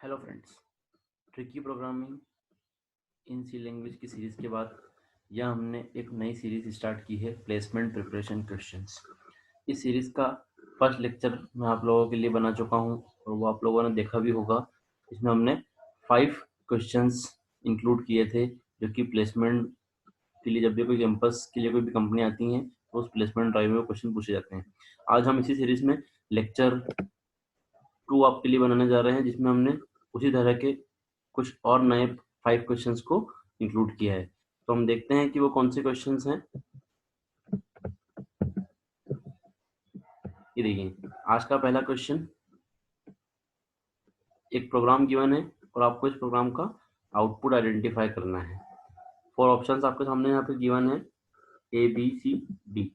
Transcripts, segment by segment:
Hello friends, tricky programming in C language की series के बाद यह हमने एक नई सीरीज़ स्टार्ट की है, प्लेसमेंट प्रिपरेशन क्वेश्चंस। इस सीरीज़ का फर्स्ट लेक्चर मैं आप लोगों के लिए बना चुका हूं और वो आप लोगों ने देखा भी होगा। इसमें हमने 5 क्वेश्चंस इंक्लूड किए थे जो कि प्लेसमेंट के लिए जब भी कोई कैंपस के लिए कोई भी कंपनी आती हैं तो उस प्लेसमेंट ड्राइव में क्वेश्चन पूछे जाते हैं। आज हम इसी सीरीज़ में लेक्चर 2 आपके लिए बनाने जा रहे हैं, जिसमें हमने उसी तरह के कुछ और नए 5 क्वेश्चंस को इंक्लूड किया है। तो हम देखते हैं कि वो कौन से क्वेश्चंस हैं। ये देखिए, आज का पहला क्वेश्चन, एक प्रोग्राम गिवन है और आपको इस प्रोग्राम का आउटपुट आइडेंटिफाई करना है। 4 ऑप्शंस आपके सामने यहाँ पे गिवन है, A B C D.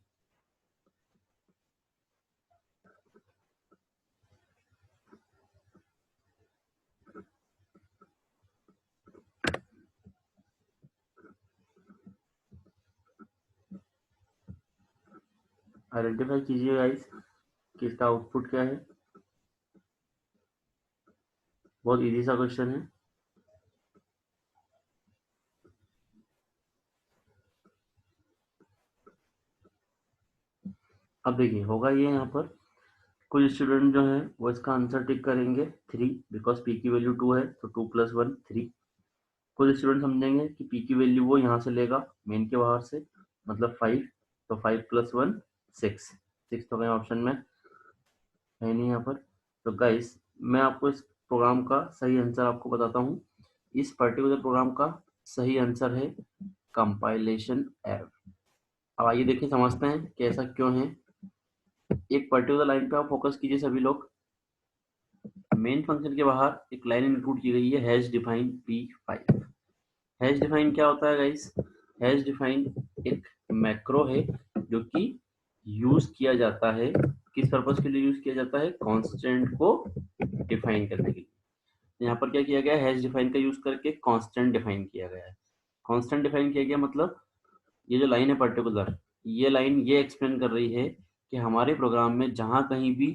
Identify कीजिए गाइस कि इसका आउटपुट क्या है। बहुत इजी सा क्वेश्चन है। अब देखिए, होगा ये, यहाँ पर कुछ स्टूडेंट जो है वो इसका आंसर टिक करेंगे 3, बिकॉज पी की वैल्यू 2 है, तो 2 + 1 3। कुछ स्टूडेंट समझेंगे कि पी की वैल्यू वो यहाँ से लेगा मेन के बाहर से, मतलब 5, तो 5 + 1 6। 6 तो कहीं ऑप्शन में है नहीं यहाँ पर। तो गाइस, मैं आपको इस प्रोग्राम का सही आंसर आपको बताता हूँ। इस पर्टिकुलर प्रोग्राम का सही आंसर है कंपाइलेशन एरर। अब आइए देखिए, समझते हैं कि ऐसा क्यों है। एक पर्टिकुलर लाइन पे आप फोकस कीजिए सभी लोग। मेन फंक्शन के बाहर एक लाइन इंक्लूड की गई है, hash define p5। Hash define क्या होता है गाइस? हैश डिफाइन एक मैक्रो है जो कि यूज किया जाता है, किस पर्पज के लिए यूज किया जाता है? कांस्टेंट को डिफाइन करने के लिए। यहाँ पर क्या किया गया है? हैश डिफाइन का यूज करके कांस्टेंट डिफाइन किया गया है। कांस्टेंट डिफाइन किया गया मतलब ये जो लाइन है पर्टिकुलर, ये लाइन ये एक्सप्लेन कर रही है कि हमारे प्रोग्राम में जहां कहीं भी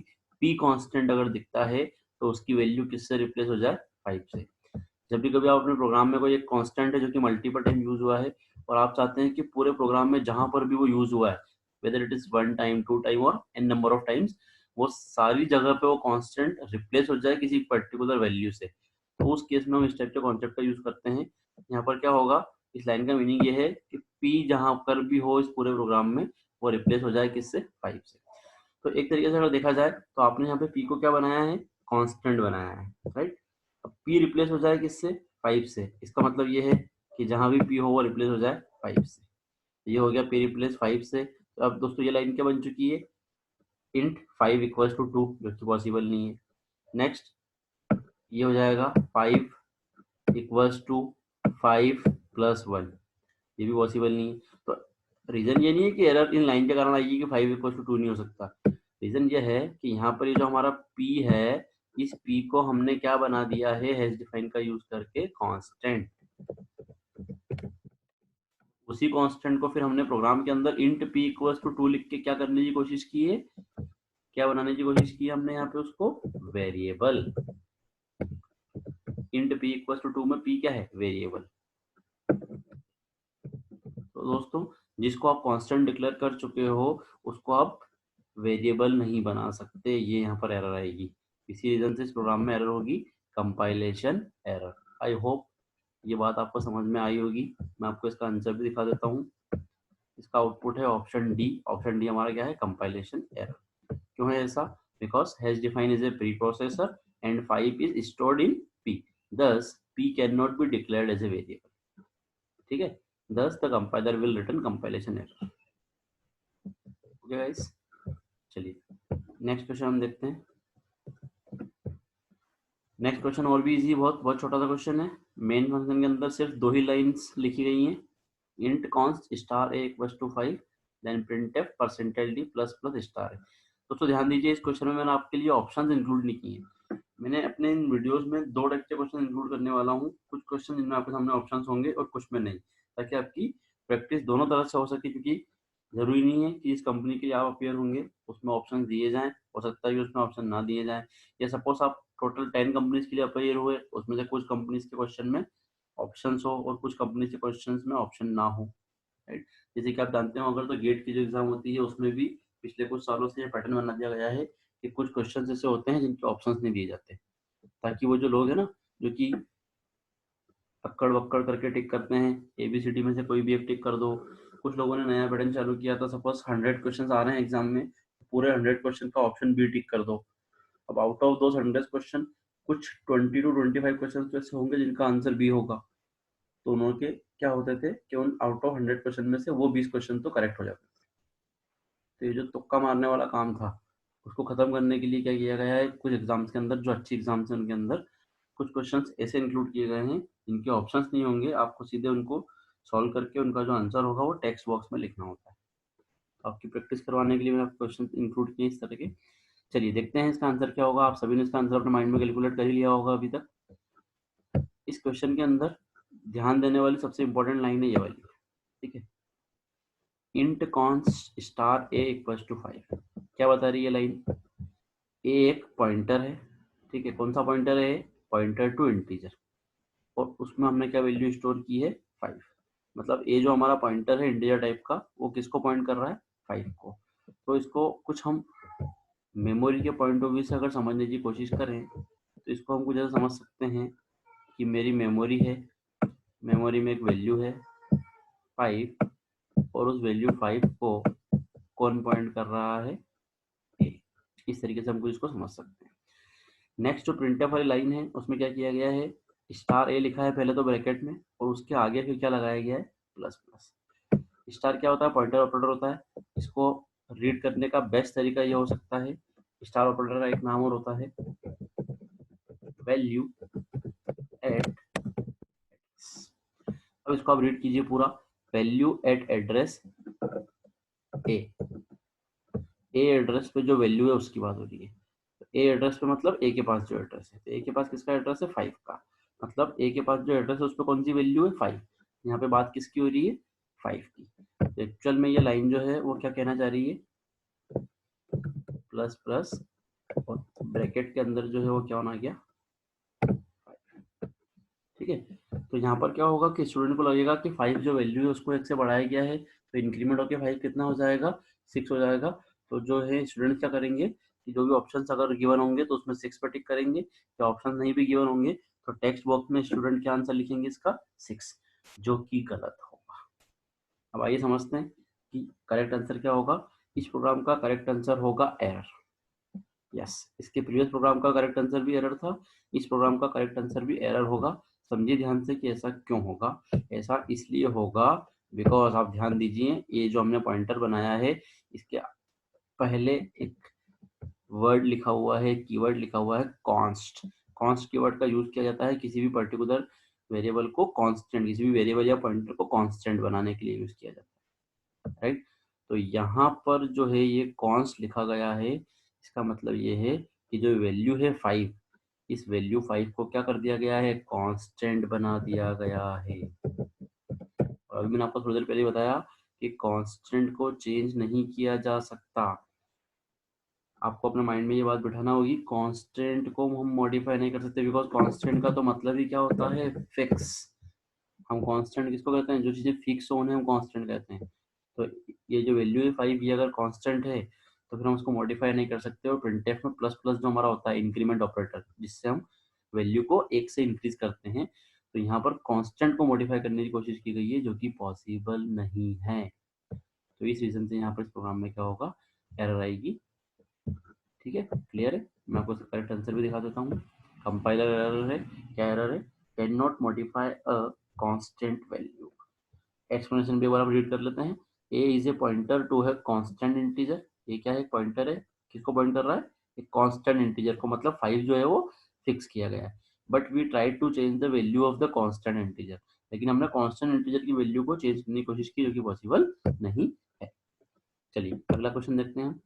p कांस्टेंट अगर दिखता है तो उसकी वैल्यू किससे रिप्लेस हो जाए? 5 से। जब भी कभी आप अपने प्रोग्राम में कोई एक कांस्टेंट है जो कि मल्टीपल टाइम यूज हुआ है और आप चाहते हैं कि पूरे प्रोग्राम में जहां पर भी वो यूज हुआ है, whether it is 1 time, 2 time और n नंबर ऑफ टाइम्स, वो सारी जगह पे वो कांस्टेंट रिप्लेस हो जाए किसी पर्टिकुलर वैल्यू से, तो उस केस में हम इस टाइप के कॉन्सेप्ट का यूज करते हैं। यहाँ पर क्या होगा, इस लाइन का मीनिंग ये है कि p जहां पर भी हो इस पूरे प्रोग्राम में वो रिप्लेस हो जाए किससे? 5 से। तो एक तरीके से अगर देखा जाए तो आपने यहाँ पे p को क्या बनाया है? कांस्टेंट बनाया है, राइट। अब p रिप्लेस हो जाए किससे? 5 से। इसका मतलब ये है कि जहां भी p हो वो रिप्लेस हो जाए 5 से। ये हो गया p रिप्लेस 5 से। तो अब दोस्तों ये लाइन क्या बन चुकी है? इंट 5 = 2, जो कि पॉसिबल नहीं है। नेक्स्ट ये हो जाएगा 5 = 5 + 1, ये भी पॉसिबल नहीं है। तो रीजन ये नहीं है कि एरर इन लाइन के कारण आएगी कि 5 = 2 नहीं हो सकता। रीजन ये है कि यहाँ पर ये जो हमारा p है, इस p को हमने क्या बना दिया है? हैश डिफाइन का यूज करके कांस्टेंट। उसी कांस्टेंट को फिर हमने प्रोग्राम के अंदर इंट p = 2 लिख के क्या करने की कोशिश की है? क्या बनाने की कोशिश की है हमने यहाँ पे? उसको वेरिएबल। इंट p = 2 में p क्या है? वेरिएबल। तो दोस्तों, जिसको आप कांस्टेंट डिक्लेयर कर चुके हो उसको आप वेरिएबल नहीं बना सकते, ये यहाँ पर एरर आएगी। इसी रीजन से इस प्रोग्राम में एरर होगी, कंपाइलेशन एरर। आई होप ये बात आपको समझ में आई होगी। मैं आपको इसका आंसर भी दिखा देता हूँ। इसका आउटपुट है ऑप्शन डी। ऑप्शन डी हमारा क्या है? Compilation error. क्यों है ऐसा? Because hash define is a pre processor and 5 is stored in p, thus p cannot be declared as a variable। ठीक है, thus the compiler will return compilation error। Okay guys, चलिए next question हम देखते हैं। Next question और भी easy, बहुत बहुत छोटा सा क्वेश्चन है। मेन फंक्शन के अंदर सिर्फ 2 ही लाइंस लिखी गई हैं। Int const star a = 5 then printf %d ++ star है। दोस्तों ध्यान दीजिए, इस क्वेश्चन में मैंने आपके लिए ऑप्शंस इंक्लूड नहीं किए हैं। मैंने अपने इन वीडियोस में 2 टाइप के क्वेश्चन इंक्लूड करने वाला हूँ। कुछ क्वेश्चन जिनमें आपके सामने ऑप्शंस होंगे और कुछ में नहीं, ताकि आपकी प्रैक्टिस दोनों तरफ से हो सके। क्योंकि जरूरी नहीं है कि जिस कंपनी के लिए आप अपेयर होंगे उसमें ऑप्शन दिए जाएं, हो सकता है कि उसमें ऑप्शन ना दिए जाएं। या सपोज आप टोटल 10 कंपनीज के लिए अपेयर हुए, उसमें से कुछ कंपनीज के क्वेश्चन में ऑप्शंस हो और कुछ कंपनीज के क्वेश्चंस में ऑप्शन ना हो, राइट। जैसे कि आप जानते हो अगर तो गेट की जो एग्जाम होती है उसमें भी पिछले कुछ सालों से ये पैटर्न बना दिया गया है कि कुछ क्वेश्चन ऐसे होते हैं जिनके ऑप्शंस नहीं दिए जाते, ताकि वो जो लोग हैं ना जो कि अक्कड़ बक्कड़ करके टिक करते हैं, एबीसीडी में से कोई भी एक टिक कर दो। कुछ लोगों ने नया पैटर्न चालू किया था, सपोज 100 क्वेश्चन आ रहे हैं एग्जाम में, पूरे 100 क्वेश्चन का ऑप्शन बी टिक कर दो। अब आउट ऑफ दोस 100 क्वेश्चन कुछ 20 to 25 क्वेश्चन तो ऐसे होंगे जिनका आंसर बी होगा। तो उनके क्या होते थे कि उन आउट ऑफ 100 क्वेश्चन में से वो 20 क्वेश्चन तो करेक्ट हो जाते थे। तो ये जो तुक्का मारने वाला काम था उसको खत्म करने के लिए क्या किया गया है, कुछ एग्जाम्स के अंदर जो अच्छी एग्जाम्स हैं उनके अंदर कुछ क्वेश्चंस ऐसे इंक्लूड किए गए हैं जिनके ऑप्शंस नहीं होंगे, आपको सीधे उनको सॉल्व करके उनका जो आंसर होगा वो टेक्स्ट बॉक्स में लिखना होता है। तो आपकी प्रैक्टिस करवाने के लिए मैंने क्वेश्चन इंक्लूड किए इस तरह के। चलिए देखते हैं इसका आंसर क्या होगा। आप सभी ने इसका आंसर अपने माइंड में कैलकुलेट कर ही लिया होगा अभी तक। इस क्वेश्चन के अंदर ध्यान देने वाली सबसे इंपॉर्टेंट लाइन है ये वाली, ठीक है। Int const star a equals to 5। क्या बता रही है लाइन? ए एक पॉइंटर है, ठीक है। कौन सा पॉइंटर है? पॉइंटर टू इंटीजर, और उसमें हमने क्या वैल्यू स्टोर की है? 5। मतलब ए जो हमारा पॉइंटर है इंटीजर टाइप का वो किसको पॉइंट कर रहा है? 5 को। तो इसको कुछ हम मेमोरी के पॉइंट ऑफ व्यू से अगर समझने की कोशिश करें तो इसको हम कुछ ऐसा समझ सकते हैं कि मेरी मेमोरी है, मेमोरी में एक वैल्यू है 5, और उस वैल्यू 5 को कौन पॉइंट कर रहा है? ए। इस तरीके से हम कुछ इसको समझ सकते हैं। नेक्स्ट जो प्रिंटफ वाली लाइन है उसमें क्या किया गया है? स्टार ए लिखा है पहले तो ब्रैकेट में, और उसके आगे फिर क्या लगाया गया है? Plus plus. स्टार क्या होता है? पॉइंटर ऑपरेटर होता है। इसको रीड करने का बेस्ट तरीका ये हो सकता है, स्टार ऑपरेटर का एक नाम और होता है वैल्यू एट। अब इसको आप रीड कीजिए पूरा, वैल्यू एट एड्रेस ए। ए एड्रेस पे जो वैल्यू है उसकी बात हो रही है। ए एड्रेस पे मतलब ए के पास जो एड्रेस है, तो ए के पास किसका एड्रेस है? 5 का। मतलब ए के पास जो एड्रेस है उस पर कौन सी वैल्यू है? 5। यहाँ पे बात किसकी हो रही है? 5 की। तो एक्चुअल में ये लाइन जो है वो क्या कहना चाह रही है? प्लस प्लस, और ब्रैकेट के अंदर जो है वो क्या होना गया? 5। ठीक है। तो यहाँ पर क्या होगा कि स्टूडेंट को लगेगा कि 5 जो वैल्यू है उसको 1 से बढ़ाया गया है, तो इंक्रीमेंट होकर 5 कितना हो जाएगा? 6 हो जाएगा। तो जो है स्टूडेंट क्या करेंगे कि जो भी ऑप्शंस अगर गिवन होंगे तो उसमें 6 पर टिक करेंगे, या ऑप्शन नहीं भी गिवन होंगे तो टेक्स्ट बॉक्स में स्टूडेंट क्या आंसर लिखेंगे इसका? 6, जो कि गलत होगा। अब आइए समझते हैं कि करेक्ट आंसर क्या होगा। इस प्रोग्राम का करेक्ट आंसर होगा एरर। यस, इसके प्रीवियस प्रोग्राम का करेक्ट आंसर भी एरर था, इस प्रोग्राम का करेक्ट आंसर भी एरर होगा। समझिए ध्यान से कि ऐसा क्यों होगा। ऐसा इसलिए होगा बिकॉज आप ध्यान दीजिए, ये जो हमने पॉइंटर बनाया है इसके पहले एक वर्ड लिखा हुआ है, कीवर्ड लिखा हुआ है कॉन्स्ट। कॉन्स्ट कीवर्ड का यूज किया जाता है किसी भी पर्टिकुलर वेरिएबल को कांस्टेंट, किसी भी वेरिएबल या पॉइंटर को कांस्टेंट बनाने के लिए यूज किया जाता है, राइट। तो यहाँ पर जो है ये कॉन्स्ट लिखा गया है, इसका मतलब ये है कि जो वैल्यू है 5, इस वैल्यू 5 को क्या कर दिया गया है? कांस्टेंट बना दिया गया है। और अभी मैंने आपको थोड़ी देर पहले बताया कि कांस्टेंट को चेंज नहीं किया जा सकता। आपको अपने माइंड में ये बात बिठाना होगी, कांस्टेंट को हम मॉडिफाई नहीं कर सकते, बिकॉज कांस्टेंट का तो मतलब ही क्या होता है? फिक्स। हम कांस्टेंट किसको कहते हैं? जो चीजें फिक्स होने हम कांस्टेंट कहते हैं। तो ये जो वैल्यू है 5, ये अगर कांस्टेंट है तो फिर हम उसको मॉडिफाई नहीं कर सकते। और प्रिंटफ में प्लस प्लस जो हमारा होता है इंक्रीमेंट ऑपरेटर, जिससे हम वैल्यू को 1 से इंक्रीज करते हैं, तो यहाँ पर कांस्टेंट को मॉडिफाई करने की कोशिश की गई है जो कि पॉसिबल नहीं है। तो इस रीजन से यहाँ पर इस प्रोग्राम में क्या होगा? एरर आएगी। ठीक है, क्लियर है। मैं आपको करेक्ट आंसर भी दिखा देता हूँ। कंपाइलर एरर है। क्या एरर है? Can not modify a constant value. Explanation भी एक बार हम रीड कर लेते हैं। ए इज ए पॉइंटर टू है कांस्टेंट इंटीजर। ये क्या है? पॉइंटर है, किसको पॉइंट कर रहा है? एक कांस्टेंट इंटीजर को, मतलब 5 जो है वो फिक्स किया गया है। But we try to change the value of the constant integer, लेकिन हमने कांस्टेंट इंटीजर की वैल्यू को चेंज करने की कोशिश की जो कि पॉसिबल नहीं है। चलिए अगला क्वेश्चन देखते हैं।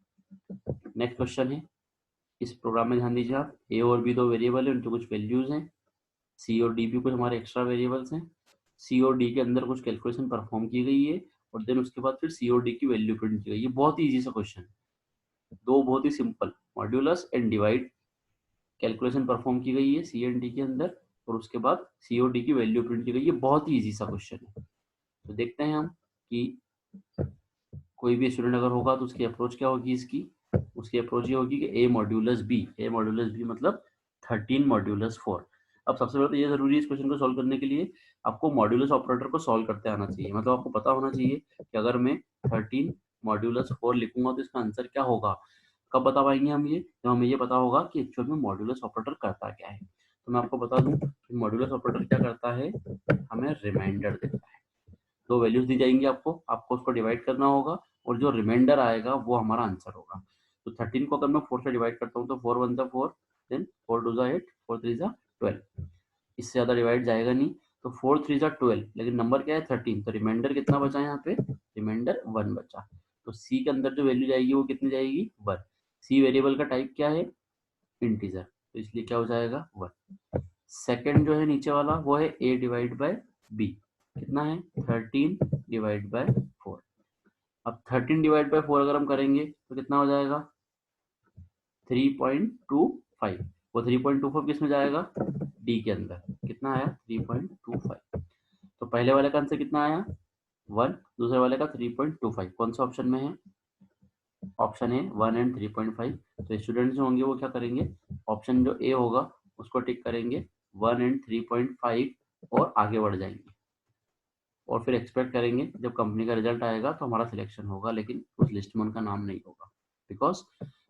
नेक्स्ट क्वेश्चन है, इस प्रोग्राम में ध्यान दीजिए आप, ए और बी दो वेरिएबल है, उनकी कुछ वैल्यूज हैं। सी और डी भी कुछ हमारे एक्स्ट्रा वेरिएबल्स हैं। सी और डी के अंदर कुछ कैलकुलेशन परफॉर्म की गई है, और देन उसके बाद फिर COD की वैल्यू प्रिंट की गई। ये बहुत ही ईजी सा क्वेश्चन है, दो बहुत ही simple modulus and divide calculation perform की गई है CND के अंदर, और उसके बाद COD की वैल्यू प्रिंट की गई है। बहुत ही ईजी सा क्वेश्चन है। तो देखते हैं हम कि कोई भी स्टूडेंट अगर होगा तो उसकी अप्रोच क्या होगी। उसकी अप्रोच ये होगी कि A मॉड्यूलस B मतलब 13 मॉड्यूलस 4। अब सबसे पहले तो ये जरूरी है इस क्वेश्चन को सॉल्व करने के लिए आपको मॉड्यूलस ऑपरेटर को सॉल्व करते आना चाहिए। मतलब आपको पता होना चाहिए कि अगर मैं 13 मॉड्यूलस 4 लिखूंगा तो इसका आंसर क्या होगा। कब बता पाएंगे हम ये, जब हमें ये पता होगा कि एक्चुअल में मॉड्यूलस ऑपरेटर करता क्या है। तो मैं आपको बता दूं कि मॉड्यूलस ऑपरेटर क्या करता है, हमें रिमाइंडर देता है। दो वैल्यूज दी जाएंगी आपको उसको डिवाइड करना होगा और जो रिमाइंडर आएगा वो हमारा आंसर होगा। तो 13 को अगर मैं 4 से डिवाइड करता हूँ तो 4 1 4, देन 4 2 8, 4 3 12। इससे ज्यादा डिवाइड जाएगा नहीं। तो 4 3 12, लेकिन नंबर क्या है 13, तो रिमाइंडर कितना बचा यहाँ पे, रिमाइंडर 1 बचा। तो सी के अंदर जो वैल्यू जाएगी वो कितनी जाएगी 1। सी वेरिएबल का टाइप क्या है, इंटीजर, तो इसलिए क्या हो जाएगा 1। सेकंड जो है नीचे वाला वो है A डिवाइड बाय B, कितना है 13 डिवाइड बाय 4। अब 13 डिवाइड बाय 4 अगर हम करेंगे तो कितना हो जाएगा 3.25। वो 3.25 किस में जाएगा, D के अंदर। कितना आया 3.25। तो पहले वाले का आंसर कितना आया 1, दूसरे वाले का 3.25। कौन सा ऑप्शन में है, ऑप्शन ए 1 एंड 3.5। तो स्टूडेंट जो होंगे वो क्या करेंगे, ऑप्शन जो ए होगा उसको टिक करेंगे, 1 एंड 3.5, और आगे बढ़ जाएंगे। और फिर एक्सपेक्ट करेंगे जब कंपनी का रिजल्ट आएगा तो हमारा सिलेक्शन होगा, लेकिन उस लिस्ट में उनका नाम नहीं होगा, बिकॉज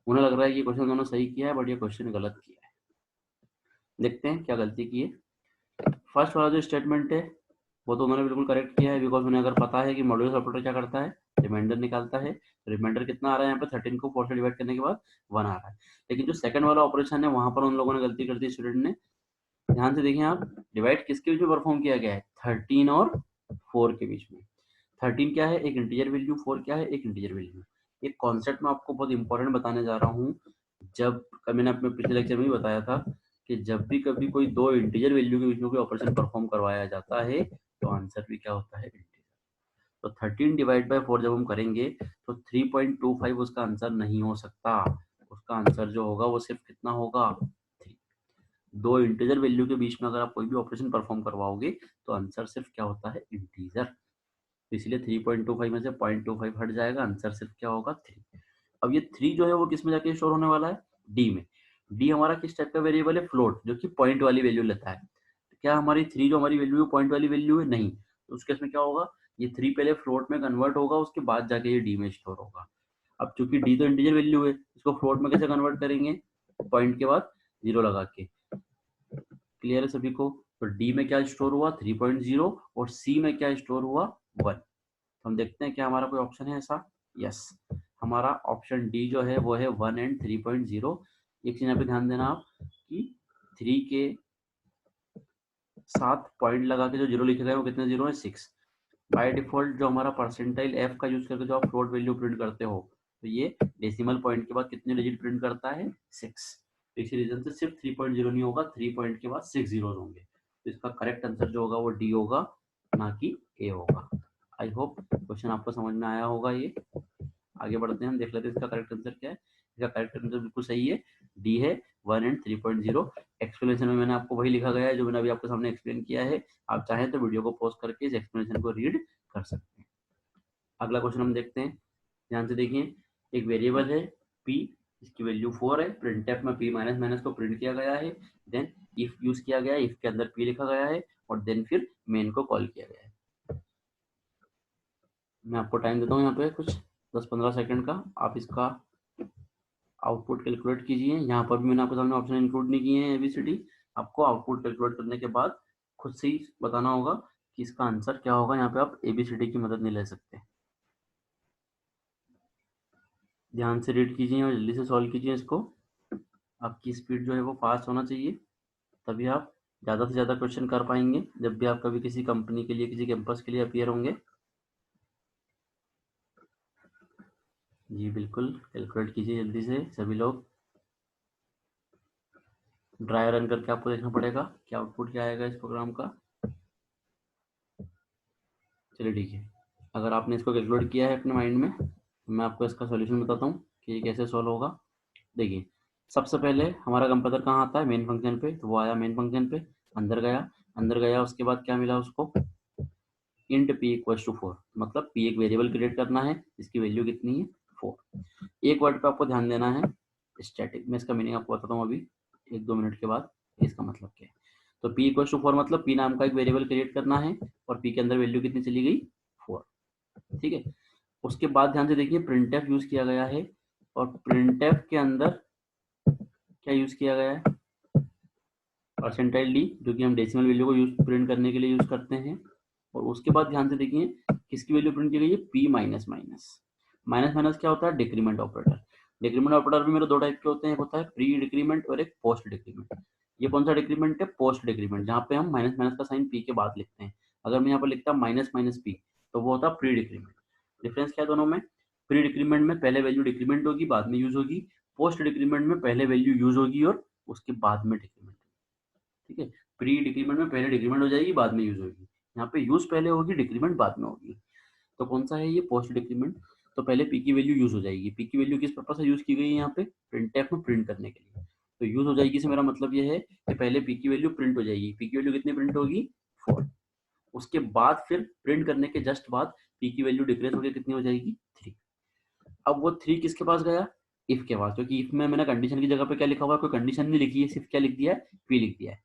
उन्हें लग रहा है कि क्वेश्चन उन्होंने सही किया है बट ये क्वेश्चन गलत किया है। देखते हैं क्या गलती की है। फर्स्ट वाला जो स्टेटमेंट है वो तो उन्होंने बिल्कुल करेक्ट किया है, बिकॉज उन्हें अगर पता है कि मॉड्यूलस ऑपरेटर क्या करता है, रिमाइंडर निकालता है। रिमाइंडर कितना आ रहा है यहाँ पे 13 को 4 से डिवाइड करने के बाद 1 आ रहा है। लेकिन जो सेकंड वाला ऑपरेशन है वहां पर उन लोगों ने गलती कर दी स्टूडेंट ने। ध्यान से देखिए आप, डिवाइड किसके बीच में परफॉर्म किया गया है, 13 और 4 के बीच में। 13 क्या है, एक इंटीजर वैल्यू, 4 क्या है, एक इंटीजर वैल्यू। एक कॉन्सेप्ट मैं आपको बहुत इंपॉर्टेंट बताने जा रहा हूँ। जब मैंने अपने पिछले लेक्चर में भी बताया था कि जब भी कभी कोई दो इंटीजर वैल्यू के बीच में कोई ऑपरेशन परफॉर्म करवाया जाता है तो आंसर भी क्या होता है, इंटीजर। तो 13 डिवाइड बाय 4 जब हम करेंगे तो 3.25 उसका आंसर नहीं हो सकता। उसका आंसर जो होगा वो सिर्फ कितना होगा, 3। दो इंटीजर वैल्यू के बीच में अगर आप कोई भी ऑपरेशन परफॉर्म करवाओगे तो आंसर सिर्फ क्या होता है, इंटीजर। तो इसलिए 3.25 में से 0.25 हट जाएगा, आंसर सिर्फ क्या होगा 3। अब ये 3 जो है वो किस में जाके स्टोर होने वाला है, डी में। डी हमारा किस टाइप का वेरिएबल है, फ्लोट, जो कि पॉइंट वाली वैल्यू लेता है। तो क्या हमारी 3 जो हमारी वैल्यू है पॉइंट वाली वैल्यू है, नहीं। तो उस केस में क्या होगा, ये 3 पहले फ्लोट में कन्वर्ट होगा, उसके बाद जाके ये डी में स्टोर होगा। अब चूंकि डी तो इंटीजर वैल्यू है, इसको फ्लोट में कैसे कन्वर्ट करेंगे, पॉइंट के बाद 0 लगा के। क्लियर है सभी को। तो डी में क्या स्टोर हुआ 3.0 और सी में क्या स्टोर हुआ 1। तो हम देखते हैं क्या हमारा कोई ऑप्शन है ऐसा। यस, हमारा ऑप्शन डी जो है वो है 1 एंड 3.0। एक चीज यहाँ पे ध्यान देना आप कि 3 के साथ पॉइंट लगा के जो 0 लिखे गए वो कितने 0 है, 6। बाय डिफॉल्ट जो हमारा परसेंटाइल एफ का यूज करके जो आप फ्लोट वैल्यू प्रिंट करते हो तो ये डेसिमल पॉइंट के बाद कितने डिजिट प्रिंट करता है, 6। तो इसी रीजन से सिर्फ 3.0 नहीं होगा, 3 पॉइंट के बाद 6 जीरो होंगे। तो इसका करेक्ट आंसर जो होगा वो डी होगा, ना कि ए होगा। आई होप क्वेश्चन आपको समझ में आया होगा। ये आगे बढ़ते हैं, हम देख लेते हैं इसका करेक्ट आंसर क्या है। इसका करेक्ट आंसर बिल्कुल सही है, डी है 1 एंड 3.0। एक्सप्लेनेशन में मैंने आपको वही लिखा गया है जो मैंने अभी आपके सामने एक्सप्लेन किया है। आप चाहें तो वीडियो को पॉज करके इस एक्सप्लेनेशन को रीड कर सकते हैं। अगला क्वेश्चन हम देखते हैं, ध्यान से देखिए। एक वेरिएबल है p, इसकी वैल्यू 4 है। प्रिंटफ में p माइनस माइनस को प्रिंट किया गया है। देन इफ यूज किया गया है, इफ के अंदर p लिखा गया है और देन फिर मेन को कॉल किया गया है। मैं आपको टाइम देता हूँ यहाँ पे कुछ 10-15 सेकंड का, आप इसका आउटपुट कैलकुलेट कीजिए। यहाँ पर भी मैंने आपके सामने ऑप्शन इंक्लूड नहीं किए हैं एबीसीडी। आपको आउटपुट कैलकुलेट करने के बाद खुद से ही बताना होगा कि इसका आंसर क्या होगा। यहाँ पे आप एबीसीडी की मदद नहीं ले सकते। ध्यान से रीड कीजिए और जल्दी से सॉल्व कीजिए इसको। आपकी स्पीड जो है वो फास्ट होना चाहिए, तभी आप ज़्यादा से ज़्यादा क्वेश्चन कर पाएंगे जब भी आप कभी किसी कंपनी के लिए, किसी कैंपस के लिए अपीयर होंगे। जी बिल्कुल, कैलकुलेट कीजिए जल्दी से सभी लोग। ड्राई रन करके आपको देखना पड़ेगा कि आउटपुट क्या आएगा इस प्रोग्राम का। चलिए ठीक है। अगर आपने इसको कैलकुलेट किया है अपने माइंड में तो मैं आपको इसका सॉल्यूशन बताता हूँ कि ये कैसे सॉल्व होगा। देखिए, सबसे पहले हमारा कंपेयर कहाँ आता है, मेन फंक्शन पे, तो वो आया मेन फंक्शन पे, अंदर गया, उसके बाद क्या मिला उसको, इंट p इक्वल टू 4, मतलब p एक वेरिएबल क्रिएट करना है जिसकी वैल्यू कितनी है 4। एक वर्ड पे आपको ध्यान देना है, स्टैटिक। मैं इसका मीनिंग आपको बताता हूँ अभी 1-2 मिनट के बाद इसका मतलब क्या है। तो p इक्वल टू 4 मतलब p नाम का एक वेरिएबल क्रिएट करना है और p के अंदर वैल्यू कितनी चली गई 4, ठीक है। उसके बाद ध्यान से देखिए प्रिंटफ यूज किया गया है और प्रिंटफ के अंदर क्या यूज किया गया है, परसेंटाइल डी, जो कि हम डेसिमल वैल्यू को यूज प्रिंट करने के लिए यूज करते हैं। और उसके बाद ध्यान से देखिए किसकी वैल्यू प्रिंट की गई है, p minus minus. Minus minus क्या होता है, डिक्रीमेंट ऑपरेटर। डिक्रीमेंट ऑपरेटर भी मेरे दो टाइप के होते हैं, एक होता है प्री डिक्रीमेंट और एक पोस्ट डिक्रीमेंट। ये कौन सा डिक्रीमेंट है, पोस्ट डिक्रीमेंट, जहाँ पे हम माइनस माइनस का साइन p के बाद लिखते हैं। अगर मैं यहाँ पर लिखता माइनस माइनस p तो वो होता है प्री डिक्रीमेंट। डिफरेंस क्या है दोनों में, प्री डिक्रीमेंट में पहले वैल्यू डिक्रीमेंट होगी बाद में यूज होगी, पोस्ट डिक्रीमेंट में पहले वैल्यू यूज होगी और उसके बाद में डिक्रीमेंट, ठीक है। प्री डिक्रीमेंट में पहले डिक्रीमेंट हो जाएगी बाद में यूज होगी, यहाँ पे यूज पहले होगी डिक्रीमेंट बाद में होगी। तो कौन सा है ये, पोस्ट डिक्रीमेंट। तो पहले पी की वैल्यू यूज हो जाएगी, पी की वैल्यू किस पर्पज से यूज की गई है यहाँ पे, प्रिंटफ में प्रिंट करने के लिए। तो यूज हो जाएगी से मेरा मतलब ये है कि पहले पी की वैल्यू प्रिंट हो जाएगी, पी की वैल्यू कितनी प्रिंट होगी 4। उसके बाद फिर प्रिंट करने के जस्ट बाद पी की वैल्यू डिक्रीज होकर कितनी हो जाएगी 3। अब वो 3 किसके पास गया, इफ के पास, क्योंकि इफ में मैंने कंडीशन की जगह पे क्या लिखा हुआ है, कोई कंडीशन नहीं लिखी है, सिर्फ क्या लिख दिया है, पी लिख दिया है।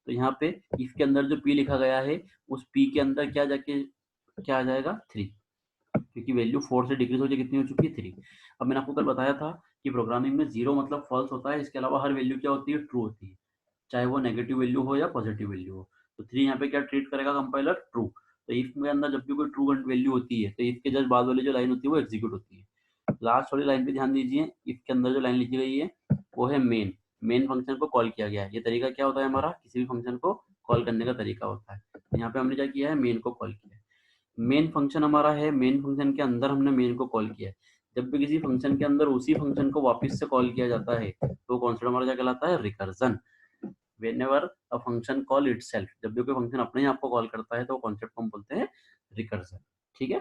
तो यहाँ पे इफ के अंदर जो p लिखा गया है उस p के अंदर क्या जाके क्या आ जाएगा 3, क्योंकि वैल्यू 4 से डिक्रीज हो जाए कितनी हो चुकी है 3। अब मैंने आपको कल बताया था कि प्रोग्रामिंग में 0 मतलब फॉल्स होता है, इसके अलावा हर वैल्यू क्या होती है, ट्रू होती है, चाहे वो नेगेटिव वैल्यू हो या पॉजिटिव वैल्यू हो। तो 3 यहाँ पे क्या ट्रीट करेगा कंपाइलर, ट्रू। तो इफ के अंदर जब भी कोई ट्रू वैल्यू होती है तो इफ के जस्ट बाद वाली जो लाइन होती है वो एग्जीक्यूट होती है। लास्ट वाली लाइन पे ध्यान दीजिए, इफ के अंदर जो लाइन लिखी गई है वो है मेन। मेन फंक्शन को कॉल किया गया है, ये तरीका क्या होता है हमारा, किसी भी फंक्शन को कॉल करने का तरीका होता है। यहाँ पे हमने क्या किया है, मेन को कॉल किया है। मेन फंक्शन हमारा है, मेन फंक्शन के अंदर हमने मेन को कॉल किया है। जब भी किसी फंक्शन के अंदर उसी फंक्शन को वापस से कॉल किया जाता है तो कॉन्सेप्ट हमारा क्या कहलाता है, recursion. whenever a function call itself, जब भी कोई फंक्शन अपने ही आपको कॉल करता है तो कॉन्सेप्ट को हम बोलते हैं रिकर्जन, ठीक है।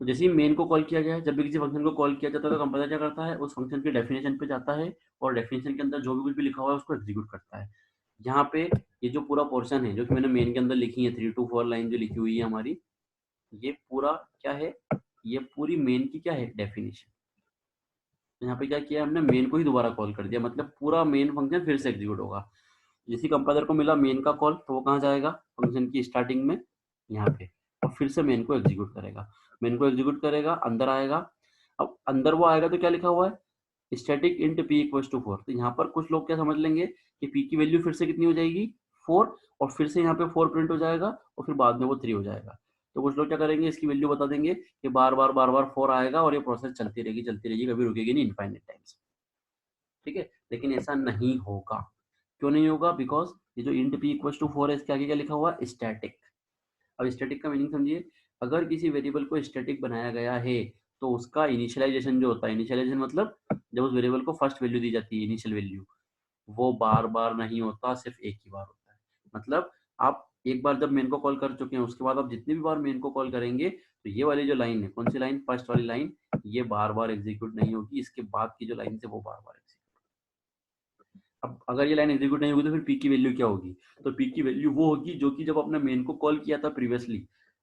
तो जैसे ही मेन को कॉल किया गया है, जब भी किसी फंक्शन को कॉल किया जाता है तो कंपाइलर क्या करता है, उस फंक्शन की डेफिनेशन पे जाता है और डेफिनेशन के अंदर जो भी कुछ भी लिखा हुआ है उसको एग्जीक्यूट करता है। यहाँ पे ये जो पूरा पोर्शन है जो कि मैंने मेन के अंदर लिखी है 3 to 4 लाइन जो लिखी हुई है हमारी, ये पूरा क्या है, ये पूरी मेन की क्या है डेफिनेशन। यहाँ पे क्या किया हमने, मेन को ही दोबारा कॉल कर दिया, मतलब पूरा मेन फंक्शन फिर से एग्जीक्यूट होगा। जैसे कंपाइलर को मिला मेन का कॉल तो वो कहाँ जाएगा, फंक्शन की स्टार्टिंग में यहाँ पे, और फिर से मेन को एग्जीक्यूट करेगा। मेन को एग्जीक्यूट करेगा, अंदर आएगा। अब अंदर वो आएगा तो क्या लिखा हुआ है, static int p equals to 4। तो यहाँ पर कुछ लोग क्या समझ लेंगे कि p की वैल्यू फिर से कितनी हो जाएगी 4, और फिर से यहाँ पे 4 प्रिंट हो जाएगा और फिर बाद में वो 3 हो जाएगा। तो कुछ लोग क्या करेंगे, इसकी वैल्यू बता देंगे कि बार बार 4 आएगा और ये प्रोसेस चलती रहेगी, कभी रुकेगी नहीं इनफाइनाइट टाइम्स, ठीक है। लेकिन ऐसा नहीं होगा, क्यों नहीं होगा, बिकॉज ये जो इंट p इक्वल्स टू 4 है इसके आगे क्या लिखा हुआ है, स्टैटिक। अब स्टैटिक का मीनिंग समझिए, अगर किसी वेरिएबल को स्टैटिक बनाया गया है तो उसका इनिशियलाइजेशन जो होता है, इनिशियलाइजेशन मतलब जब उस वेरिएबल को फर्स्ट वैल्यू दी जाती है, इनिशियल वैल्यू, वो बार बार नहीं होता, सिर्फ एक ही बार होता है। मतलब आप एक बार जब मेन को कॉल कर चुके हैं उसके बाद आप जितनी भी बार मेन को कॉल करेंगे तो ये वाली जो लाइन है, कौन सी लाइन, फर्स्ट वाली लाइन, ये बार बार एग्जीक्यूट नहीं होगी, इसके बाद की जो लाइन है वो बार बार एग्जीक्यूट। अब अगर ये लाइन एग्जीक्यूट नहीं होगी तो फिर पी की वैल्यू क्या होगी, तो पी की वैल्यू वो होगी जो कि जब आपने मेन को कॉल किया था प्रीवियसली,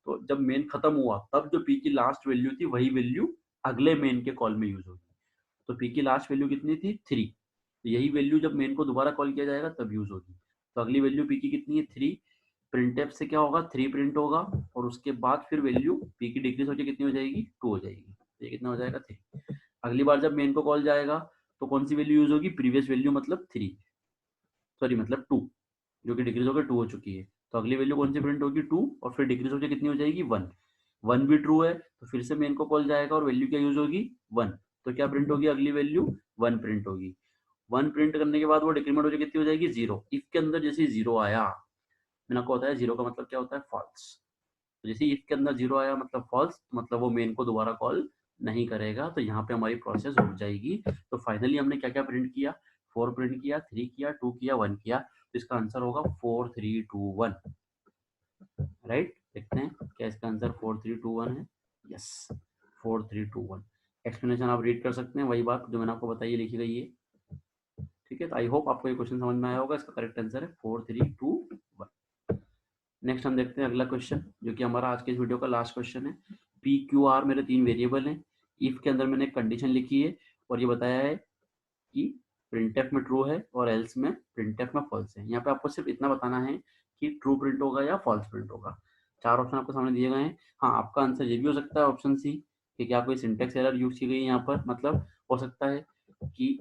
तो जब मेन खत्म हुआ तब जो पी की लास्ट वैल्यू थी वही वैल्यू अगले मेन के कॉल में यूज होगी। तो पी की लास्ट वैल्यू कितनी थी 3, तो यही वैल्यू जब मेन को दोबारा कॉल किया जाएगा तब यूज होगी। तो अगली वैल्यू पी की कितनी है 3, प्रिंटफ से क्या होगा 3 प्रिंट होगा और उसके बाद फिर वैल्यू पी की डिक्रीज होकर कितनी हो जाएगी 2 हो जाएगी, तो ये कितना हो जाएगा 3। अगली बार जब मेन को कॉल जाएगा तो कौन सी वैल्यू यूज होगी, प्रीवियस वैल्यू मतलब 3, सॉरी मतलब 2, जो कि डिक्रीज होकर 2 हो चुकी है। तो अगली वैल्यू कौन सी प्रिंट होगी 2 और फिर डिक्रीज होकर कितनी हो जाएगी 1। 1 भी ट्रू है तो फिर से मेन को कॉल जाएगा और वैल्यू क्या यूज होगी 1, तो क्या प्रिंट होगी अगली वैल्यू 1 प्रिंट होगी। 1 प्रिंट करने के बाद वो डिक्रीमेंट हो जाएगी कितनी हो जाएगी 0। इफ के अंदर जैसे 0 आया, मैंने आपको बताया 0 का मतलब क्या होता है, फॉल्स। तो जैसे इफ के अंदर 0 आया मतलब फॉल्स, मतलब वो मेन को दोबारा कॉल नहीं करेगा, तो यहाँ पे हमारी प्रोसेस रुक जाएगी। तो फाइनली हमने क्या क्या प्रिंट किया, 4 प्रिंट किया, 3 किया, 2 किया, 1 किया। तो इसका आंसर होगा 4 3 2 1, राइट। देखते हैं क्या इसका आंसर 4321 है। यस, 4321। एक्सप्लेनेशन आप रीड कर सकते हैं, वही बात जो मैंने आपको बताई लिखी गई है। ठीक है, तो आई होप आपको ये क्वेश्चन समझ में आया होगा। इसका करेक्ट आंसर है 4321। नेक्स्ट हम देखते हैं अगला क्वेश्चन, जो कि हमारा आज के इस वीडियो का लास्ट क्वेश्चन है। पी क्यू आर मेरे 3 वेरिएबल हैं। इफ के अंदर मैंने एक कंडीशन लिखी है और ये बताया है कि प्रिंटफ में ट्रू है और एल्स में प्रिंटफ में फॉल्स है। यहाँ पे आपको सिर्फ इतना बताना है कि ट्रू प्रिंट होगा या फॉल्स प्रिंट होगा। 4 ऑप्शन आपको सामने दिए गए हैं। हाँ, आपका आंसर ये भी हो सकता है ऑप्शन सी कि क्या कोई सिंटेक्स एरर यूज की गई है यहाँ पर, मतलब हो सकता है कि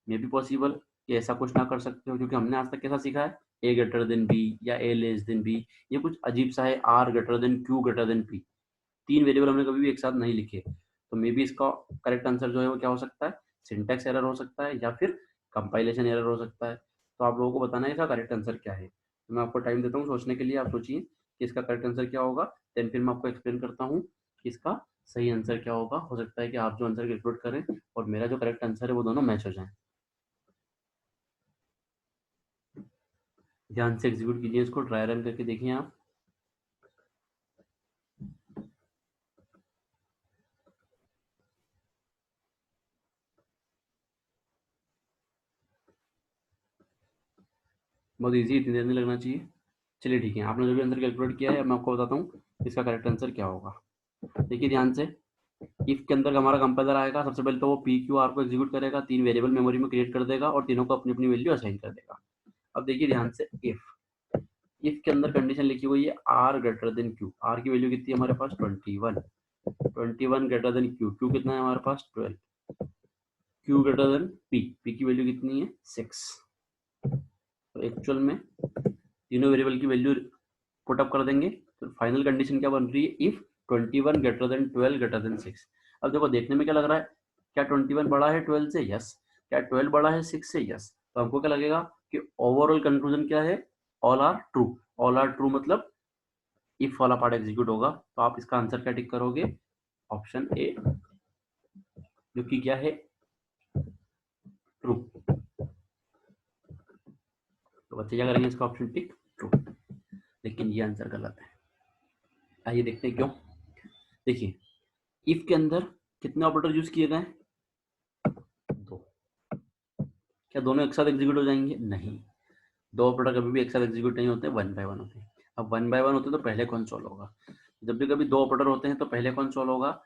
मे बी पॉसिबल कि ऐसा कुछ ना कर सकते हो, क्योंकि हमने आज तक कैसा सीखा है, ए ग्रेटर देन बी या ए लेस देन बी। ये कुछ अजीब सा है, R greater than Q greater than P. 3 variable हमने कभी भी एक साथ नहीं लिखे, तो मे बी इसका करेक्ट आंसर जो है वो क्या हो सकता है, सिंटैक्स एरर हो सकता है या फिर कंपाइलेशन एरर हो सकता है। तो आप लोगों को बताना है इसका करेक्ट आंसर क्या है। तो मैं आपको टाइम देता हूँ सोचने के लिए, आप सोचिए कि इसका करेक्ट आंसर क्या होगा। देन फिर मैं आपको एक्सप्लेन करता हूँ कि इसका सही आंसर क्या होगा। हो सकता है कि आप जो आंसर कैलकुलेट करें और मेरा जो करेक्ट आंसर है वो दोनों मैच हो जाए। ध्यान से एग्जीक्यूट कीजिए इसको, ट्राई रन करके देखिए आप। बहुत ईजी, इतनी देर नहीं लगना चाहिए। चलिए ठीक है, आपने जो भी आंसर कैलकुलेट किया है मैं आपको बताता हूँ इसका करेक्ट आंसर क्या होगा। देखिए ध्यान से, इफ के अंदर हमारा कंपाइलर आएगा, सबसे पहले तो वो पी क्यू आर को एग्जीक्यूट करेगा, 3 वेरिएबल मेमोरी में क्रिएट कर देगा और तीनों को अपनी अपनी वैल्यू असाइन कर देगा। अब देखिए ध्यान से, इफ के अंदर कंडीशन लिखी हुई है R greater than Q. R की वैल्यू कितनी है हमारे पास 21। 21 ग्रेटर देन क्यू, क्यू कितना है हमारे पास 12। Q greater than P, P की वैल्यू कितनी है 6। तो एक्चुअल में तीनों वेरिएबल की वैल्यू पुट अप कर देंगे तो फाइनल कंडीशन क्या बन रही है, if 21 greater then 12 greater than 6। अब देखो देखने में क्या लग रहा है, क्या 21 बड़ा है 12 से, यस। क्या 12 बड़ा है 6 से, यस। तो हमको क्या लगेगा कि ओवरऑल कंक्लूजन क्या है, all are true. All are true मतलब इफ वाला पार्ट एग्जीक्यूट होगा। तो आप इसका आंसर क्या टिक करोगे, ऑप्शन ए, जो कि क्या है ट्रू। तो बच्चे क्या करेंगे, इसका ऑप्शन टिक ट्रू। लेकिन ये आंसर गलत है। आइए देखते हैं क्यों। देखिए, इफ के अंदर कितने ऑपरेटर यूज किए गए, 2। क्या दोनों एक साथ एग्जीक्यूट हो जाएंगे, नहीं। 2 ऑपरेटर कभी भी एक साथ एग्जीक्यूट नहीं होते, 1 बाय 1 होते हैं। अब 1 बाय 1 होते हैं तो पहले कौन सॉल्व होगा। जब भी कभी 2 ऑपरेटर होते हैं तो पहले कौन सॉल्व होगा,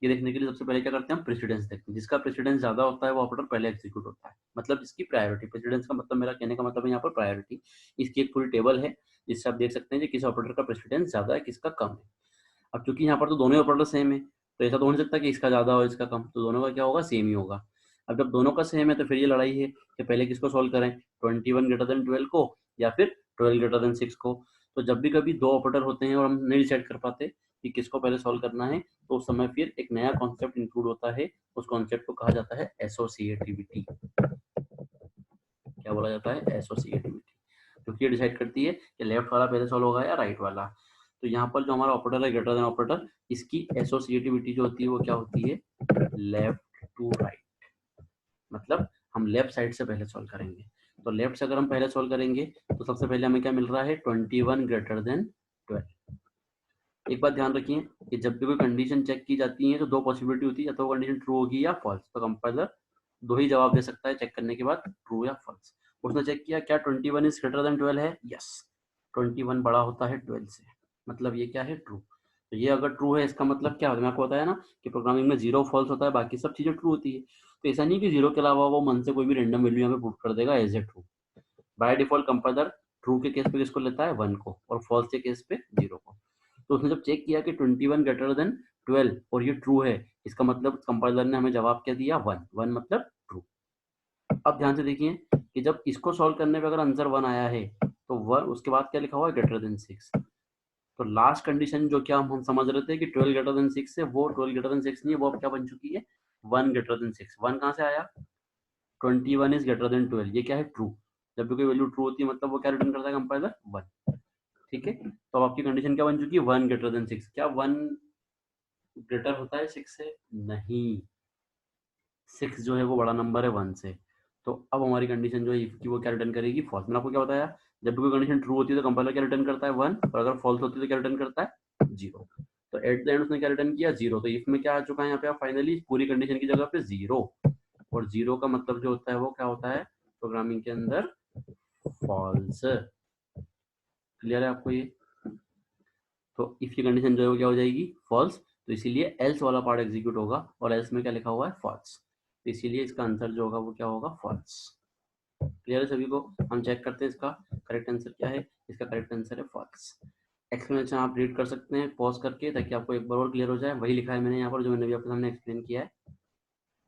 ये देखने के लिए सबसे पहले क्या करते हैं हम, प्रेसिडेंस देखते हैं। जिसका प्रेसिडेंस ज्यादा होता है वो ऑपरेटर पहले एग्जीक्यूट होता है, मतलब इसकी प्रायोरिटी। प्रेसिडेंस का मतलब, मेरा कहने का मतलब है यहाँ पर प्रायोरिटी। इसकी एक पूरी टेबल है जिससे आप देख सकते हैं कि किस ऑपरेटर का प्रेसिडेंस ज्यादा है किसका कम है। अब चूंकि यहाँ पर तो दोनों ऑपरेटर सेम है, तो ऐसा तो हो नहीं सकता कि इसका ज्यादा हो इसका कम, तो दोनों का क्या होगा, सेम ही होगा। अब जब दोनों का सेम है तो फिर ये लड़ाई है कि पहले किसको सोल्व करें, 21 ग्रेटर देन 12 को या फिर 12 ग्रेटर देन 6 को। तो जब भी कभी 2 ऑपरेटर होते हैं और हम नहीं डिसाइड कर पाते कि किसको पहले सॉल्व करना है, तो उस समय फिर एक नया कॉन्सेप्ट इंक्लूड होता है। उस कॉन्सेप्ट को कहा जाता है एसोसिएटिविटी। क्या बोला जाता है, एसोसिएटिविटी, क्योंकि ये डिसाइड करती है कि लेफ्ट वाला पहले सॉल्व होगा या राइट वाला। तो यहाँ पर जो हमारा ऑपरेटर है ग्रेटर देन ऑपरेटर, इसकी एसोसिएटिविटी जो होती है वो क्या होती है, लेफ्ट टू राइट। मतलब हम लेफ्ट साइड से पहले सॉल्व करेंगे। तो लेफ्ट से अगर हम पहले सॉल्व करेंगे तो सबसे पहले हमें क्या मिल रहा है, 21 ग्रेटर देन 12। एक बात ध्यान रखिए कि जब भी कोई कंडीशन चेक की जाती है तो 2 पॉसिबिलिटी होती है, या तो कंडीशन ट्रू होगी या फॉल्स। तो कंपाइलर 2 ही जवाब दे सकता है चेक करने के बाद, ट्रू या फॉल्स। उसने चेक किया क्या 21 इज ग्रेटर देन 12 है, यस। 21 बड़ा होता है 12 से, मतलब ये क्या है, ट्रू। तो ये अगर ट्रू है इसका मतलब क्या होता है, मैं आपको बताया ना कि प्रोग्रामिंग में 0 फॉल्स होता है, बाकी सब चीजें ट्रू होती है। तो ऐसा नहीं कि 0 के अलावा वो मन से कोई भी रैंडम वैल्यू यहाँ पे पुट कर देगा as a true. By default compiler true के केस पे किसको लेता है, 1 को, और फॉल्स के केस पे 0 को। तो उसने जब चेक किया कि 21 ग्रेटर देन 12 और ये ट्रू है, इसका मतलब कंपाइलर ने हमें जवाब क्या दिया, 1। 1 मतलब ट्रू। अब ध्यान से देखिए कि जब इसको सॉल्व करने पे अगर आंसर 1 आया है तो 1 उसके बाद क्या लिखा हुआ है, ग्रेटर देन 6। तो लास्ट कंडीशन जो क्या हम समझ रहे थे कि 12 ग्रेटर देन 6 है, वो 12 ग्रेटर देन 6 नहीं है, वो अब क्या बन चुकी है, 1 ग्रेटर देन 6। 1 कहाँ से आया, 21 इज ग्रेटर देन 12, ये क्या है, ट्रू। जब भी कोई वैल्यू ट्रू होती है मतलब वो क्या रिटर्न करता है कंपाइलर, 1। ठीक है, तो अब आपकी कंडीशन क्या बन चुकी है, 1 ग्रेटर देन 6। क्या 1 ग्रेटर होता है 6 से, नहीं। 6 जो है वो बड़ा नंबर है 1 से। तो अब हमारी कंडीशन जो है इफ की वो क्या रिटर्न करेगी, फॉल्स। मैंने आपको क्या बताया, जब भी कोई कंडीशन ट्रू होती है तो कंपाइलर क्या रिटर्न करता है, 1, और अगर फॉल्स होती है तो क्या रिटर्न करता है, 0। तो एट द एंड उसने क्या रिटर्न किया 0। तो इफ में क्या आ चुका है यहाँ पे फाइनली पूरी कंडीशन की जगह पे 0, और 0 का मतलब जो होता है वो क्या होता है प्रोग्रामिंग के अंदर फॉल्स। क्लियर है आपको ये? तो इफ की कंडीशन जो है वो क्या हो जाएगी फॉल्स, तो इसीलिए एल्स वाला पार्ट एग्जीक्यूट होगा, और एल्स में क्या लिखा हुआ है फॉल्स, तो इसीलिए इसका आंसर जो होगा वो क्या होगा फॉल्स। क्लियर है सभी को? हम चेक करते हैं इसका करेक्ट आंसर क्या है। इसका करेक्ट आंसर है फॉल्स। एक्सप्लेनेशन आप रीड कर सकते हैं पॉज करके, ताकि आपको एक बार और क्लियर हो जाए। वही लिखा है मैंने यहाँ पर जो मैंने भी आपके सामने एक्सप्लेन किया है।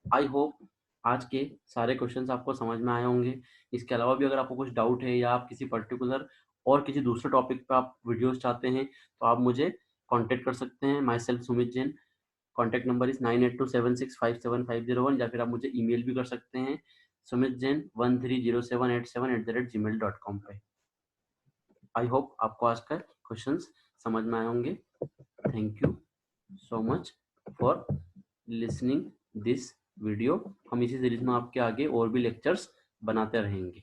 आई होप आज के सारे क्वेश्चंस आपको समझ में आए होंगे। इसके अलावा भी अगर आपको कुछ डाउट है या आप किसी पर्टिकुलर और किसी दूसरे टॉपिक पे आप वीडियोस चाहते हैं तो आप मुझे कांटेक्ट कर सकते हैं। My self Sumit Jain, contact number is 9827657501, या फिर आप मुझे ईमेल भी कर सकते हैं sumitjain130787@gmail.com पे। आई होप आपको आज का क्वेश्चंस समझ में आए होंगे। Thank you so much for listening this video. हम इसी सीरीज में आपके आगे और भी लेक्चर्स बनाते रहेंगे।